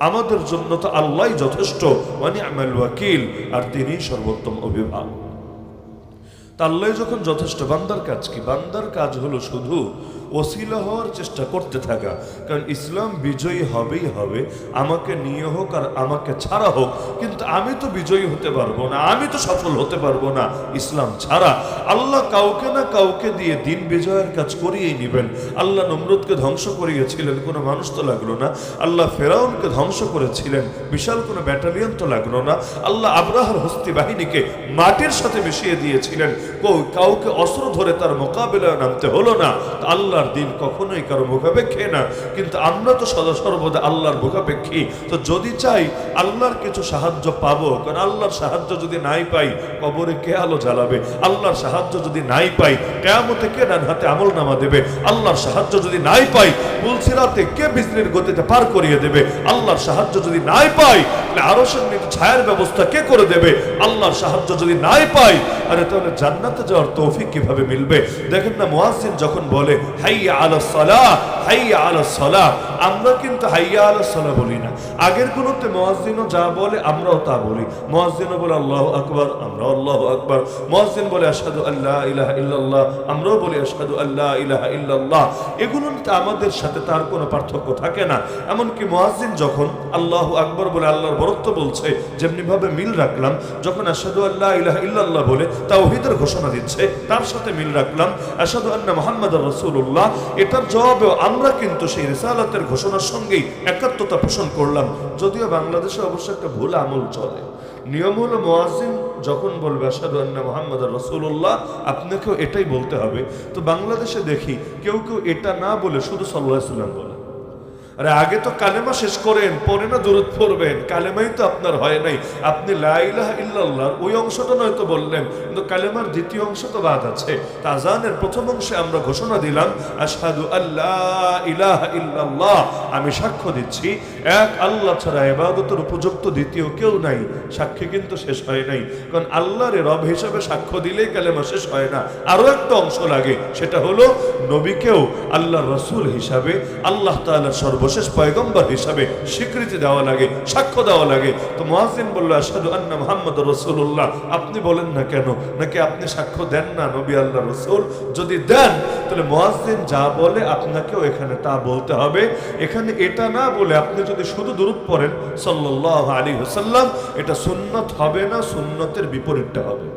আমাদের জন্য তো আল্লাহই যথেষ্ট, ওয়া নি'মাল ওয়াকিল, আর তিনিই সর্বোত্তম অভিভাবক। আল্লাহ যখন যথেষ্ট, বান্দার কাজ কি? বান্দার কাজ হলো শুধু ওসিলা হওয়ার চেষ্টা করতে থাকা। কারণ ইসলাম বিজয়ী হবেই হবে, আমাকে নিয়ে হোক আর আমাকে ছাড়া হোক, কিন্তু আমি তো বিজয়ী হতে পারবো না, আমি তো সফল হতে পারবো না ইসলাম ছাড়া। আল্লাহ কাউকে না কাউকে দিয়ে দিন বিজয়ের কাজ করিয়েই নেবেন। আল্লাহ নমরুদকে ধ্বংস করিয়েছিলেন, কোনো মানুষ তো লাগলো না। আল্লাহ ফেরাউনকে ধ্বংস করেছিলেন, বিশাল কোনো ব্যাটালিয়ন তো লাগলো না। আল্লাহ আব্রাহার হস্তি বাহিনীকে মাটির সাথে মিশিয়ে দিয়েছিলেন, কাউকে অস্ত্র ধরে তার মোকাবিলায় নামতে হলো না। আল্লাহর দিন কখনোই কারো মুখাপেক্ষী না, কিন্তু আমরা তো সদা সর্বদা আল্লাহর মুখাপেক্ষী। তো যদি চাই আল্লাহর কিছু সাহায্য পাবো, কারণ আল্লাহর সাহায্য যদি নাই পাই, কবরে কে আলো জ্বালাবে? আল্লাহর সাহায্য যদি নাই পাই, কিয়ামতে কে ডান হাতে আমল নামা দেবে? আল্লাহর সাহায্য যদি নাই পাই, পুলসিরাতে কে বিজলির গতিতে পার করিয়ে দেবে? আল্লাহর সাহায্য যদি নাই পাই, তাহলে আরশের নিচে ছায়ার ব্যবস্থা কে করে দেবে? আল্লাহর সাহায্য যদি নাই পাই, আরে তাহলে জান্নাতে যাওয়ার তৌফিক কিভাবে মিলবে? দেখেন না, মুয়াজ্জিন যখন বলে হাইয়া আলাস সালাহ, হাইয়া আলাস সালাহ, আমরা কিন্তু হাইয়া আলাস সালাহ বলি না। আগের গুলোতে মুয়াজ্জিনও যা বলে আমরাও তা বলি। মুয়াজ্জিনও বলে আল্লাহু আকবার, আমরাও আল্লাহু আকবার। মুয়াজ্জিন বলে আশহাদু আল্লা ইলাহা ইল্লাল্লাহ, আমরাও বলি আশহাদু আল্লা ইলাহা ইল্লাল্লাহ। এগুলোতে আমাদের সাথে তার কোনো পার্থক্য থাকে না। এমনকি মুয়াজ্জিন যখন আল্লাহু আকবার বলে আল্লাহর বরত্ব বলছে, যেমনি ভাবে মিল রাখলাম যখন আশহাদু আল্লা ইলাহা ইল্লাল্লাহ বলে তাওহীদের ঘোষণা দিচ্ছে, তার সাথে মিল রাখলাম আশহাদু আন্না মুহাম্মাদুর রাসূলুল্লাহ, এটার জবাবেও আমরা কিন্তু সেই রিসালাতের ঘোষণার সঙ্গেই একাত্মতা পোষণ করলাম। যদিও বাংলাদেশে অবশ্য একটা ভুল আমল চলে। নিয়ম হলো মুয়াজ্জিন যখন বলবে আশহাদু আন্না মুহাম্মাদুর রাসূলুল্লাহ, আপনাকেও এটাই বলতে হবে। তো বাংলাদেশে দেখি কেউ কেউ এটা না বলে শুধু সাল্লাল্লাহু আলাইহি ওয়াসাল্লাম বলে। আরে আগে তো কালেমা শেষ করেন, পরে না দুরূদ পড়বেন। কালেমাই তো আপনার হয় নাই, আপনি লা ইলাহা ইল্লাল্লাহর ওই অংশটা নয়তো বললেন, কিন্তু কালেমার দ্বিতীয় অংশ তো বাদ আছে। আযানের প্রথম অংশে আমরা ঘোষণা দিলাম আশহাদু আল্লা ইলাহা ইল্লাল্লাহ, আমি সাক্ষ্য দিচ্ছি এক আল্লাহ ছাড়া ইবাদতের উপযুক্ত দ্বিতীয় কেউ নাই। সাক্ষী কিন্তু শেষ হয় নাই, কারণ আল্লাহর রব হিসাবে সাক্ষ্য দিলেই কালেমা শেষ হয় না, আরো একটা অংশ লাগে। সেটা হলো নবীকেও আল্লাহর রাসূল হিসাবে, আল্লাহ তাআলার সর্বশেষ পয়গম্বর হিসাবে স্বীকৃতি দেওয়া লাগে, সাক্ষ্য দেওয়া লাগে। তো মুয়াজ্জিন বলল আশহাদু আন্না মুহাম্মাদুর রাসূলুল্লাহ, আপনি বলেন না কেন? নাকি আপনি সাক্ষ্য দেন না নবী আল্লাহর রাসূল? যদি দেন তাহলে মুয়াজ্জিন যা বলে আপনাকেও এখানে তা বলতে হবে। এখানে এটা না বলে আপনি যদি শুধু দুরূদ পড়েন সাল্লাল্লাহু আলাইহি ওয়াসাল্লাম, এটা সুন্নাত হবে না, সুন্নতের বিপরীতটা হবে।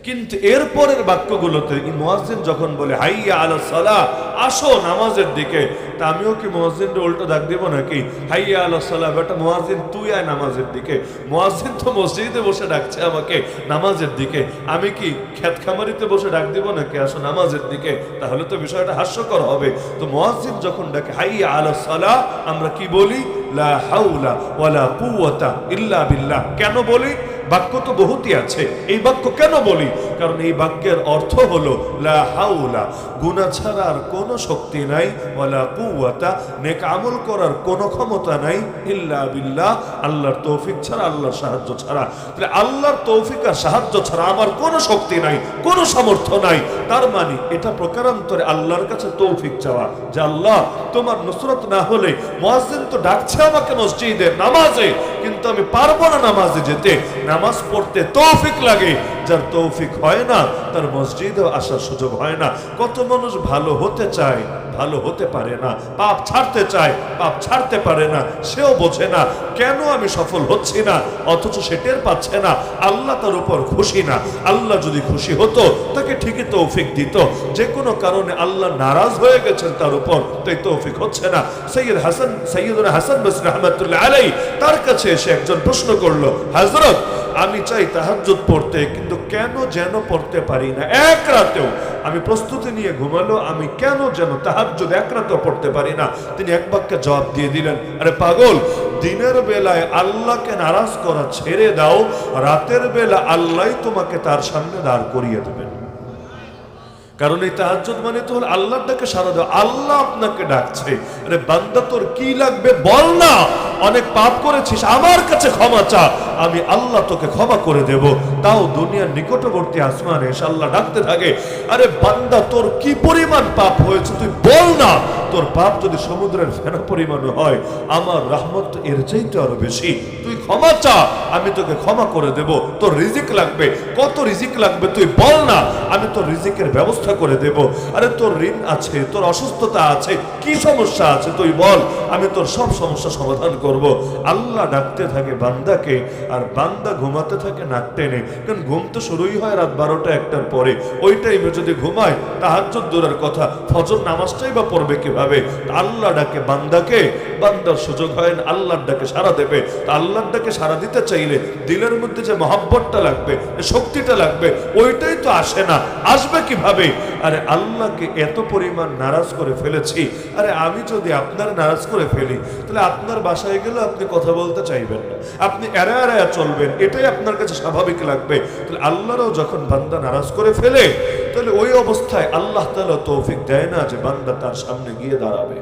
কিন্তু এরপরের বাক্যগুলোতে মুয়াজ্জিন যখন বলে হাইয়া আলাস সালাহ, আসো নামাজের দিকে, তা আমিও কি মুয়াজ্জিনকে উল্টো ডাক দিব নাকি? হাইয়া আলাস সালাহ, বেটা মুয়াজ্জিন তুই আয় নামাজের দিকে। মুয়াজ্জিন তো মসজিদে বসে ডাকছে আমাকে নামাজের দিকে, আমি কি ক্ষেত খামারিতে বসে ডাক দিব নাকি আসো নামাজের দিকে? তাহলে তো বিষয়টা হাস্যকর হবে। তো মুয়াজ্জিন যখন ডাকে হাইয়া আলাস সালাহ, আমরা কি বলি? লা হাওলা ওয়ালা কুওয়াতা ইল্লা বিল্লাহ। কেন বলি? বাক্য তো বহুতই আছে, এই বাক্য কেন বলি? কারণ এই বাক্যের অর্থ হলো লা হাওলা, গুনাহ ছাড়ার কোনো শক্তি নাই, ওয়ালা কুওয়াতা, নেক আমল করার কোনো ক্ষমতা নাই, ইল্লা বিল্লাহ, আল্লাহর তৌফিক ছাড়া, আল্লাহর সাহায্য ছাড়া। তাহলে আল্লাহর তৌফিক আর সাহায্য ছাড়া আমার কোনো শক্তি নাই, কোনো সামর্থ্য নাই। তার মানে এটা প্রকারান্তরে আল্লাহর কাছে তৌফিক চাওয়া, যে আল্লাহ তোমার নুসরত না হলে, মুয়াজ্জিন তো ডাকছে আমাকে মসজিদে নামাজে, কিন্তু আমি পারবো না নামাজে যেতে, নামাজ পড়তে তৌফিক লাগে। যার তৌফিক হয় না তার মসজিদেও আসার সুযোগ হয় না। কত মানুষ ভালো হতে চায়, ভালো হতে পারে না, পাপ ছাড়তে চায়, পাপ ছাড়তে পারে না, সেও বোঝে না কেন আমি সফল হচ্ছি না, অথচ সে টের পাচ্ছে না আল্লাহ তার উপর খুশি না। আল্লাহ যদি খুশি হতো তাকে ঠিকই তৌফিক দিত, যে কোনো কারণে আল্লাহ নারাজ হয়ে গেছেন তার উপর, তাই তৌফিক হচ্ছে না। সৈয়দুনা হাসান বসরি রাহমাতুল্লাহ আলাইহি, তার কাছে এসে একজন প্রশ্ন করলো, হযরত আমি চাই তাহাজ্জুদ পড়তে, কিন্তু কেন যেন পড়তে পারি না, এক রাতেও আমি প্রস্তুতি নিয়ে ঘুমালো, আমি কেন যেন তাহাজ্জুদ এক রাতেও পড়তে পারি না। তিনি এক বাক্যে জবাব দিয়ে দিলেন, আরে পাগল, দিনের বেলায় আল্লাহকে নারাজ করা ছেড়ে দাও, রাতের বেলা আল্লাহই তোমাকে তার সামনে দাঁড় করিয়ে দেবেন। কারণ এই তাহাজ্জুদ মানে তো হলো আল্লাহর ডাকে সাড়া দাও, আল্লাহ আপনাকে ডাকছে। আরে বান্দা তোর কি লাগবে বল না, অনেক পাপ করেছিস, আমার কাছে ক্ষমা চা, আমি আল্লাহ তোকে ক্ষমা করে দেব। তাও দুনিয়ার নিকটবর্তী আসমানে এসে আল্লাহ ডাকতে থাকে, আরে বান্দা তোর কি পরিমাণ পাপ হয়েছে তুই বল না। তোর পাপ যদি সমুদ্রের ফেনা পরিমাণ হয়, আমার রহমত এর চাইতে আরো বেশি, তুই ক্ষমা চা, আমি তোকে ক্ষমা করে দেব। তোর রিজিক লাগবে, কত রিজিক লাগবে তুই বল না, আমি তোর রিজিকের ব্যবস্থা করে দেব। আরে তোর ঋণ আছে, তোর অসুস্থতা আছে, কি সমস্যা আছে তুই বল, আমি তোর সব সমস্যা সমাধান করব। আল্লাহ ডাকতে থাকে বান্দাকে, আর বান্দা ঘুমাতে থাকে নাক টেনে। কারণ ঘুম তো শুরুই হয় রাত 12টা-1টার পরে। ওই টাইমে যদি ঘুমায়, তাহাজ্জুদ দূরের কথা, ফজর নামাজটাই বা পড়বে কিভাবে? আল্লাহ ডাকে বান্দাকে, বান্দার সুযোগ হয় না, আল্লাহর ডাকে সাড়া দেবে। তা আল্লাহর ডাকে সাড়া দিতে চাইলে দিলের মধ্যে যে মহব্বতটা লাগবে, শক্তিটা লাগবে, ওইটাই তো আসে না। আসবে কিভাবে? আরে আল্লাহকে এত পরিমাণ নারাজ করে ফেলেছি। আরে আমি যদি আপনার নারাজ করে ফেলি, তাহলে আপনার বাসায় গেলে আপনি কথা বলতে চাইবেন না, আপনি এড়ায় এড়ায় চলবেন, এটাই আপনার কাছে স্বাভাবিক লাগবে। তাহলে আল্লাহরও যখন বান্দা নারাজ করে ফেলে, তাহলে ওই অবস্থায় আল্লাহ তাআলা তৌফিক দেয় না যে বান্দা তার সামনে গিয়ে দাঁড়াবে।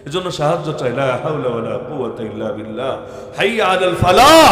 এজন্য সাহায্য চাই, লা হাওলা ওয়ালা কুওয়াতা ইল্লা বিল্লাহ, হাইয়া আলাল ফালাহ।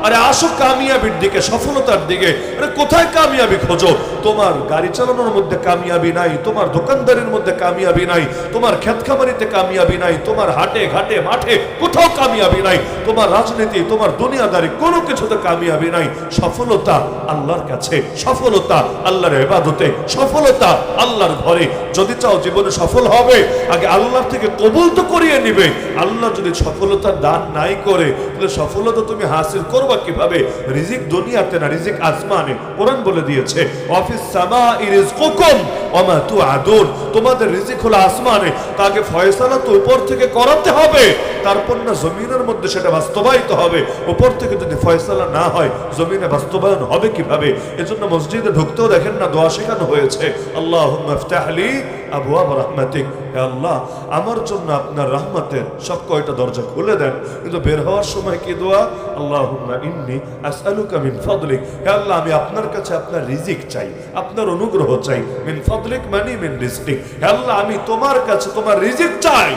আরে আসো কামিয়াবির দিকে, সফলতার দিকে। আরে কোথায় কামিয়াবি খোঁজো? তোমার গাড়ি চালানোর মধ্যে কামিয়াবি নাই, তোমার দোকানদারির মধ্যে কামিয়াবি নাই, তোমার ক্ষেত খামারিতে কামিয়াবি নাই, তোমার হাটে ঘাটে মাঠে কোথাও কামিয়াবি নাই, তোমার রাজনীতি, তোমার দুনিয়াদারি, কোনো কিছুতে কামিয়াবি নাই। সফলতা আল্লাহর কাছে, সফলতা আল্লাহর ইবাদতে, সফলতা আল্লাহর ঘরে। যদি চাও জীবনে সফল হবে, আগে আল্লাহর থেকে কবুল তো করিয়ে নিবে। আল্লাহ যদি সফলতার দান নাই করে, তাহলে সফলতা তুমি হাসিল করবা কিভাবে? রিজিক দুনিয়াতে না, রিজিক আসমানে। কোরআন বলে দিয়েছে, অফিস সামাই রিজকুকুম ওয়া মা তুআদুন, তোমাদের রিজিক হলো আসমানে, তাকে ফয়সালা তো উপর থেকে করাতে হবে, তারপর না জমিনের মধ্যে সেটা বাস্তবায়িত হবে। উপর থেকে যদি ফয়সালা না হয়, জমিনে বাস্তবায়ন হবে কিভাবে? এজন্য মসজিদে ঢুকতেও দেখেন না দোয়া শেখানো হয়েছে, আল্লাহুম্মা ইফতাহ লি আবওয়াব রাহমাতিক, হে আল্লাহ আমার জন্য আপনার রহমতের সব কয়টা দরজা খুলে দেন। কিন্তু বের হওয়ার সময় কি দোয়া? আল্লাহুম্মা ইন্নী আসআলুকা মিন ফাদলিক, হে আল্লাহ আমি আপনার কাছে আপনার রিজিক চাই, আপনার অনুগ্রহ চাই। মিন ফাদলিক মানে মিন রিজকিক, হে আল্লাহ আমি তোমার কাছে তোমার রিজিক চাই।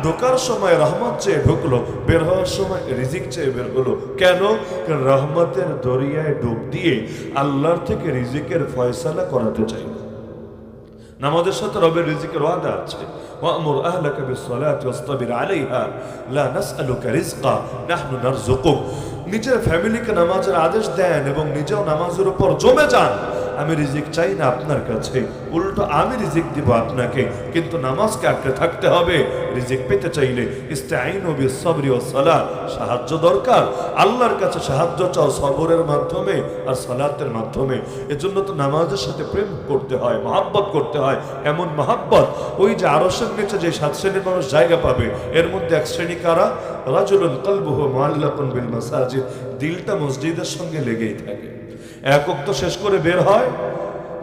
ঢোকার সময় রহমত চেয়ে ঢুকলো, বের হওয়ার সময় রিজিক চেয়ে বের হলো। কেন? কারণ রহমতের দরিয়ায় ডুব দিয়ে আল্লাহর থেকে রিজিকের ফয়সালা করাতে চাই। নামাজের সাথে রবের রিজিকের ওয়াদা আছে, ওয়া'মুর আহলাকা বিস-সালাতি ওয়াসতাবির আলাইহা লা নাসআলুকা রিজকা নাহনু নারযুকুক। নিজের ফ্যামিলিকে নামাজের আদেশ দেন এবং নিজেও নামাজের উপর জমে যান। আমি রিজিক চাই না আপনার কাছে, উল্টো আমি রিজিক দিব আপনাকে, কিন্তু নামাজকে আঁকড়ে থাকতে হবে। রিজিক পেতে চাইলে ইস্তাঈনু বিস-সাবরি ওয়াস-সালাহ, সাহায্য দরকার। আল্লাহর কাছে সাহায্য চাও সবরের মাধ্যমে আর সালাতের মাধ্যমে। এজন্য তো নামাজের সাথে প্রেম করতে হয়, মহব্বত করতে হয়। এমন মহব্বত, ওই যে আরশের নিচে যে 7 শ্রেণীর মানুষ জায়গা পাবে, এর মধ্যে এক শ্রেণী কারা? রাজুলুন কলবুহু মুআল্লাকুন বিল মাসাজিদ, দিলটা মসজিদের সঙ্গে লেগেই থাকে। এক ওয়াক্ত শেষ করে বের হয়,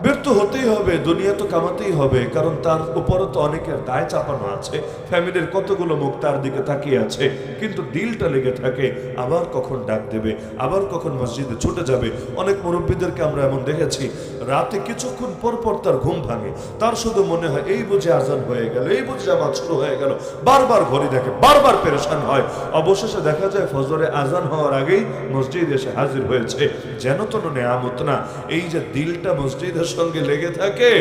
বের তো হতেই হবে, দুনিয়া তো কামাতেই হবে, কারণ তার উপরে তো অনেকের দায় চাপানো আছে, ফ্যামিলির কতগুলো মুখ তার দিকে তাকিয়ে আছে, কিন্তু দিলটা লেগে থাকে আবার কখন ডাক দেবে, আবার কখন মসজিদে ছুটে যাবে। অনেক মুরব্বীদেরকে আমরা এমন দেখেছি, রাতে কিছুক্ষণ পর পর তার ঘুম ভাঙে, তার শুধু মনে হয় এই বুঝে আজান হয়ে গেল, এই বুঝে জামাত শুরু হয়ে গেল, বারবার ঘড়ি দেখে, বারবার পেরেশান হয়। অবশেষে দেখা যায় ফজরে আজান হওয়ার আগেই মসজিদ এসে হাজির হয়েছে। যেন তো নেয়ামত না, এই যে দিলটা মসজিদের সঙ্গে লেগে থাকে,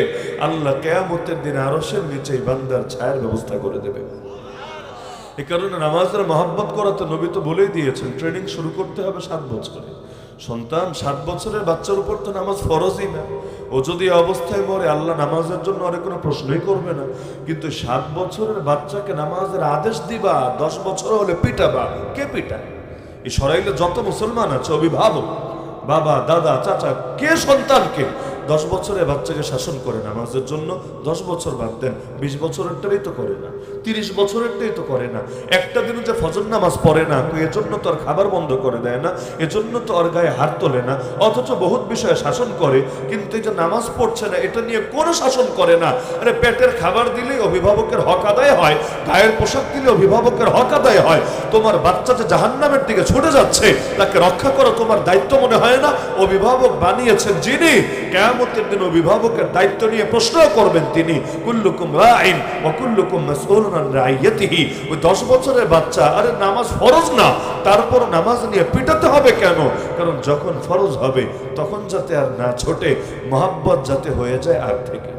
আল্লাহ কিয়ামতের দিন আরশের নিচে বান্দার ছায়ার ব্যবস্থা করে দেবে। এই কারণে নামাজের মহব্বত করা তো নবী তো বলেই দিয়েছেন, ট্রেনিং শুরু করতে হবে 7 বছরে। সন্তান 7 বছরের বাচ্চার উপর তো নামাজ ফরজই না, ও যদি অবস্থায় মরে আল্লাহ নামাজের জন্য আর কোনো প্রশ্নই করবে না। কিন্তু 7 বছরের বাচ্চাকে নামাজের আদেশ দিবা, 10 বছর হলে পিটাবা, কে পিটায়? এই সরাইলে যত মুসলমান আছে অভিভাবক, বাবা দাদা চাচা, কে সন্তানকে 10 বছরের বাচ্চাকে শাসন করে নামাজের জন্য? 10 বছর বাদ দেন, 20 বছরেরটাই তো করে না, 30 বছরেরটাই তো করে না। একটা দিনও যে ফজর নামাজ পড়ে না, এজন্য তো আর খাবার বন্ধ করে দেয় না, এজন্য তো আর গায়ে হাত তোলে না, অথচ বহুত বিষয়ে শাসন করে, কিন্তু এই যে নামাজ পড়ছে না এটা নিয়ে কোনো শাসন করে না। আরে পেটের খাবার দিলেই অভিভাবকের হক আদায় হয়, গায়ের পোশাক দিলে অভিভাবকের হক আদায় হয়। তোমার বাচ্চা যে জাহান্নামের দিকে ছুটে যাচ্ছে, তাকে রক্ষা করা তোমার দায়িত্ব মনে হয় না? অভিভাবক বানিয়েছেন যিনি, কিয়ামতের দিন অভিভাবকের দায়িত্ব নিয়ে প্রশ্ন করবেন তিনি। কুল্লুকুম রাইন ওয়া কুল্লুকুম মাসউলুন আন রাইয়াতিহি, ওই 10 বছরের বাচ্চা, আরে নামাজ ফরজ না, তারপর নামাজ নিয়ে পিটাতে হবে কেন? কারণ যখন ফরজ হবে তখন যাতে আর না ছোটে, মহাব্বত যাতে হয়ে যায় আগ থেকে।